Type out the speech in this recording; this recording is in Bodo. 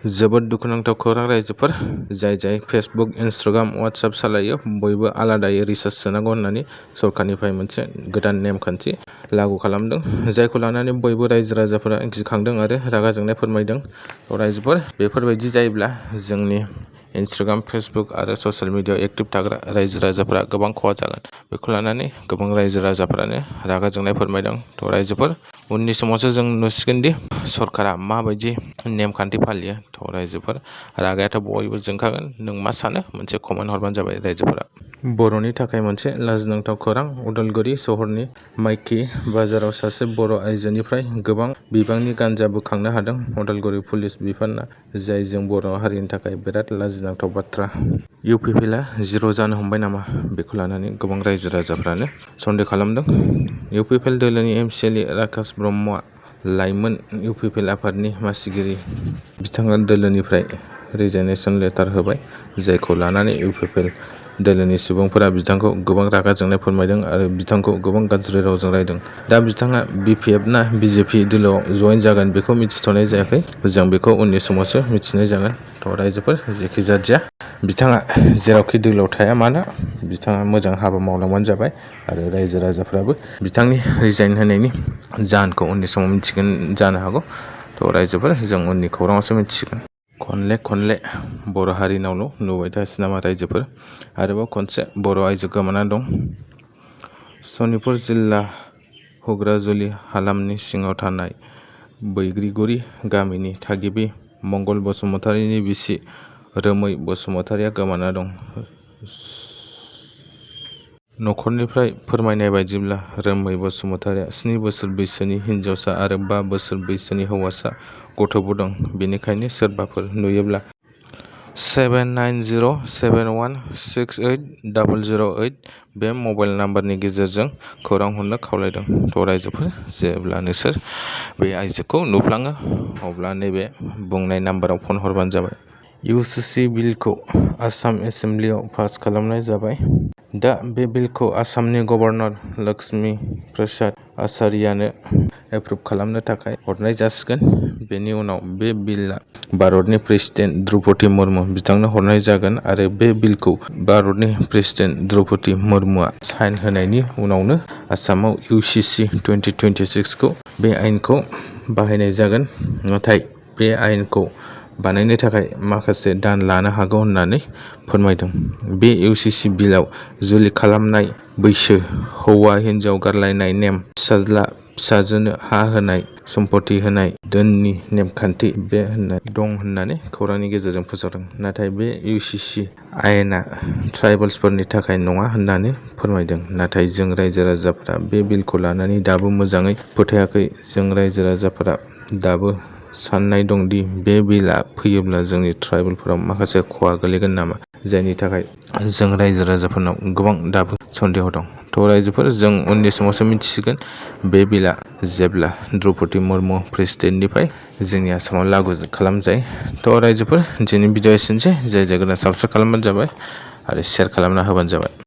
जोबोद दुखुनांथाव खौरां रायजोफोर, जाय फेसबुक, इन्स्टाग्राम, वाट्सएप सालायो बयबो आलादायै रिचार्ज सोनांगौ होननानै सरकारनिफ्राय मोनसे गोदान नेमखान्थि लागु खालामदों, जायखौ लानानै बयबो रायजो राजाफोरा गिखांदों आरो रागा जोंनाय फोरमायदों। रायजोफोर, बेफोरबायदि जायोब्ला जोंनि इन्स्टाग्राम, फेसबुक आरो ससियेल मिडियायाव एक्टिभ थाग्रा रायजो राजाफोरा गोबां खहा जागोन। बेखौ लानानै गोबां रायजो राजाफोरानो रागा जोंनाय फोरमायदों। रायजोफोर, उननि समावसो जों नुसिगोन दि सरकारा माबायदि नेमखान्थि फालियो। रायजोफोर, रागायाथ' बयबो जोंखागोन। नों मा सानो? मोनसे कमेन्ट हरबानो जाबाय रायजोफोरा। बर'नि थाखाय मोनसे लाजिनांथाव खौरां। उदालगुरि सहरनि माइखि बाजाराव सासे बर' आइजोनिफ्राय गोबां बिबांनि गान्जा बोखांनो हादों उदालगुरि पुलिस बिफानआ, जाय जों बर' हारिनि थाखाय बिराद लाजिनांथाव बाथ्रा। इउपिपिएलआ जिर' जानो हमबाय नामा? बेखौ लानानै गोबां रायजो राजाफ्रानो सन्देह खालामदों। इउपिपिएल दोलोनि एमसिएल राकेश ब्रह्मआ लाइमोन इउपिपिएल आफादनि मासिगिरि। बिथाङा दोलोनिफ्राय रिजाइनेसन लेटार होबाय, जायखौ लानानै इउपिपिएल दोलोनि सुबुंफोरा बिथांखौ गोबां रागा जोंनाय फोरमायदों आरो बिथांखौ गोबां गाज्रि रावजों रायदों। दा बिथाङा बिपिएफ ना बिजेपि दोलोआव जयेन जागोन बेखौ मिथिथ'नाय जायाखै। जों बेखौ उननि समावसो मिथिनाय जागोन। रायजोफोर, जेखि जादिया बिथाङा जेरावखि दोलोआव थाया मानो बिथाङा मोजां हाबा मावलांबानो जाबाय आरो रायजो राजाफ्राबो बिथांनि रिजाइन होनायनि जाहोनखौ उननि समाव मिथिगोन जानो हागौ। रायजोफोर, जों उननि खौराङावसो मिथिसिगोन। खनले बर' हारिनावल' नुबाय थासै नामा रायजोफोर? आरोबाव खनसे बर' आइजो गोमाना दं। सनितपुर जिल्ला हुग्राजुलि हालामनि सिङाव थानाय बैग्रिगुरि गामिनि थागिबि मंगल बसुमतारीनि बिसि रोमै बसुमतारीया गोमाना दं। न'खरनिफ्राय फोरमायनाय बायदिब्ला रोमै बसुमतारीया 7 बोसोर बैसोनि हिनजावसा आरो 5 बोसोर बैसोनि हौवासा गथ'बो दं। बेनिखायनो सोरबाफोर नुयोब्ला 7907168008 बे मबाइल नाम्बारनि गेजेरजों खौरां हरनो खावलायदों। रायजोफोर, जेब्ला नोंसोर बे आइजोखौ नुफ्लाङो अब्ला नैबे बुंनाय नाम्बाराव फन हरबानो जाबाय। इउसिसि बिलखौ आसाम एसेम्बलियाव पास खालामनाय जाबाय। दा बे बिलखौ आसामनि गभर्नर लक्ष्मी प्रसाद आचार्यनो एप्रुभ खालामनो थाखाय हरनाय जासिगोन। बेनि उनाव बे बिलआ भारतनि प्रेसिडेन्ट द्रौपदी मुर्मु बिथांनो हरनाय जागोन आरो बे बिलखौ भारतनि प्रेसिडेन्ट द्रौपदी मुर्मुआ साइन होनायनि उनावनो आसामाव इउसिसि 2026 बे आयेनखौ बाहायनाय जागोन। नाथाय बे आयेनखौ बानायनो थाखाय माखासे दान लानो हागौ होननानै फोरमायदों। बे इउसिसि बिलआव जुलि खालामनाय बैसो, हौवा हिनजाव गारलायनाय नेम, फिसाज्ला फिसाजोनो हा होनाय, सम्पति होनाय, धोननि नेमखान्थि बे दं होननानै खौरांनि गेजेरजों फोसावदों। नाथाय बे इउसिसि आयेना ट्राइबेल्सफोरनि थाखाय नङा होननानै फोरमायदों। नाथाय जों रायजो राजाफोरा बे बिलखौ लानानै दाबो मोजाङै फोथायाखै। जों रायजो राजाफोरा दाबो साननाय दंदि बे बिलआ फैयोब्ला जोंनि ट्राइबेलफोराव माखासे खहा गोलैगोन नामा, जायनि थाखाय जों रायजो राजाफोरनाव गोबां दाबो सन्देह दं। रायजोफोर, जों उननि समावसो मिथिसिगोन बे बिलआ जेब्ला द्रौपदी मुर्मु प्रेसिडेन्टनिफ्राय जोंनि आसामाव लागु खालामजायो। रायजोफोर, दिनैनि भिडिअ एसेनोसै। जाय गोदान साबस्क्राइब खालामबानो जाबाय आरो शेयार खालामना होबानो जाबाय।